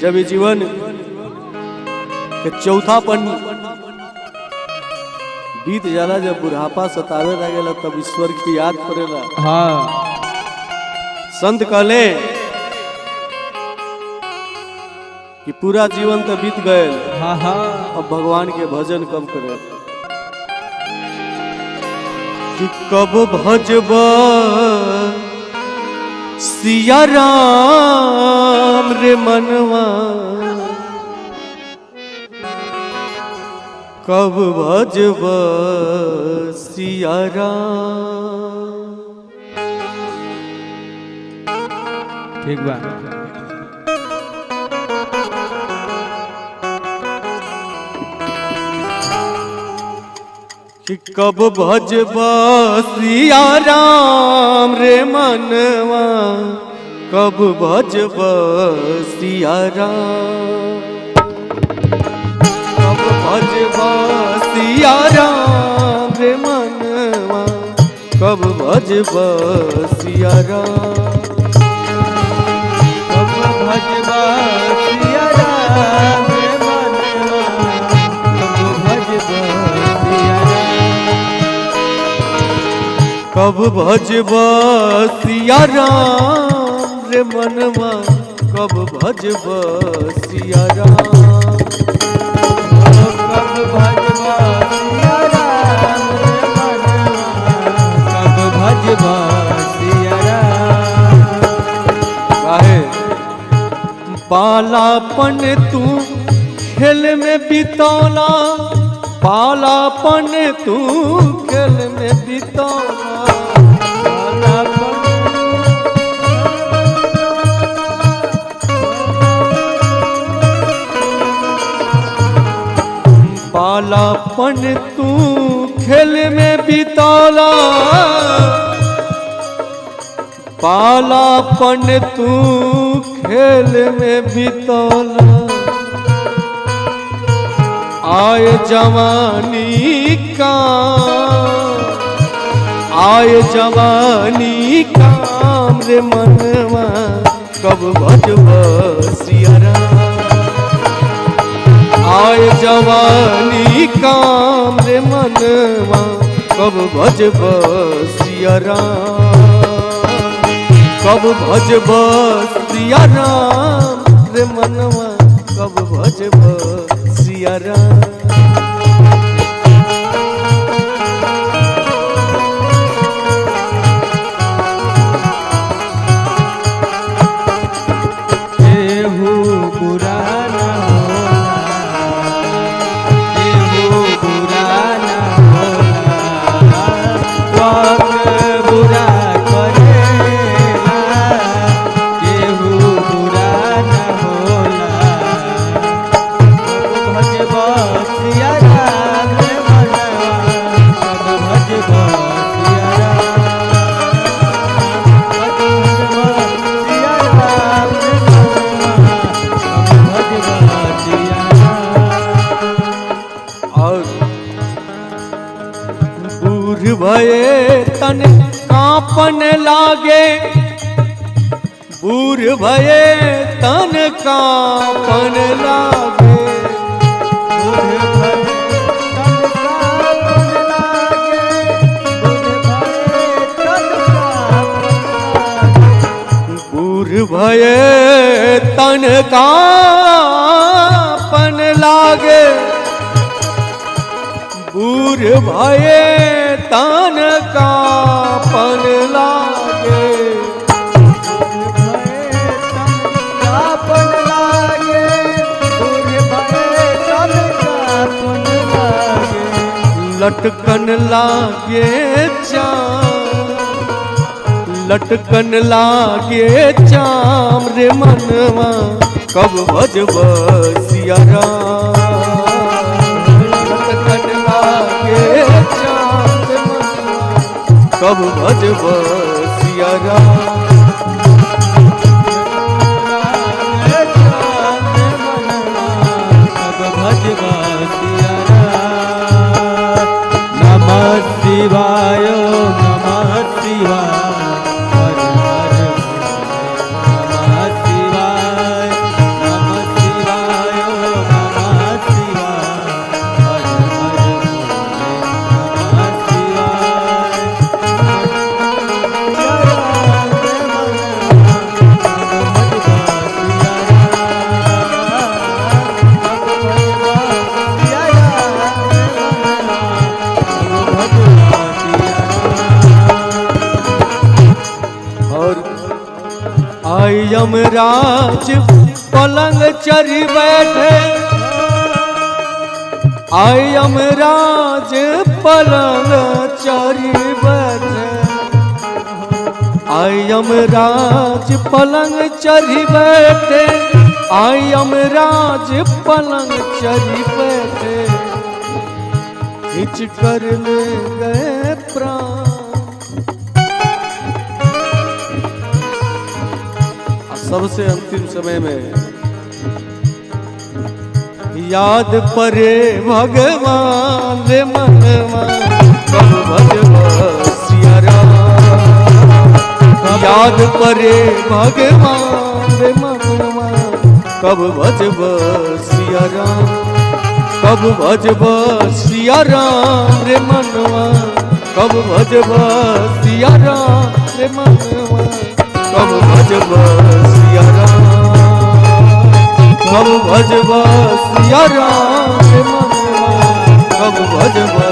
जब ये जीवन के चौथापन बीत जाला, जब बुढ़ापा सतावे लगेला, तब ईश्वर की याद करेला। हाँ संत कहले कि पूरा जीवन तो बीत गए, हाँ हाँ अब भगवान के भजन कब करे, कि कब भजब सिया राम रे मनवा, कब भजब सिया राम। ठीक बा। कि कब भजब सिया राम रे मनवा, कब भजब सिया राम, कब भजब सिया राम रे मनवा, कब भजब सिया राम, कब भजब सिया राम रे मनवा, कब भजब सिया राम, कब भजब सिया राम रे मनवा, कब भजब सिया राम, कब भजब सिया राम रे मनवा, कब भजब सिया राम। काहे बालापन तू खेल में बितौला, बालापन तू खेल में बितौला, बालापन तू खेल में बितौला, बालापन तू खेल में बितौला, आए जवानी का, आए जवानी काम रे मनवा, कब भजब सिया राम, आए जवानी काम रे मनवा, कब भजब सिया राम, कब भजब सिया राम रे मनवा, कब भजब सिया राम। केहू बुरा न होला, केहू बुरा न होला, वक्त बुरा करेला, केहू बुरा न होला, कब भजब सिया राम रे मनवा, कब भजब सिया राम, कब भजब सिया राम रे मनवा, कब भजब सिया राम। और बूढ़ भये तन कांपन लागे, बूढ़ भये तन कांपन लागे, बूढ़ भये तन कांपन लागे, बूढ़ भये तन कांपन लागे, लटकन लागे चाम, लटकन लागे चाम रे मनवा, कब भजब सिया राम, लटकन लागे चाम रे मनवा, कब भजब सिया राम, कब भजब सिया राम। नमः शिवाय नमः शिवाय, हर हर भोले नमः शिवाय, नमः यमराज पलंग चढ़ी बैठे, आय यमराज पलंग चढ़ी बैठे, आय यमराज पलंग चढ़ी बैठे, आय यमराज पलंग चढ़ी बैठे, खींच कर ले गए प्राण। सबसे अंतिम समय में याद परे भगवान रे मनवा, कब भजबा सिया राम। याद परे भगवान रे मनवा, कब भजबा सिया राम, कब भजबा सिया राम रे मनवा, कब भजबा सिया राम रे मनवा, कब भजबा सिया राम, कब भजबा सिया राम रे मनवा, कब भजबा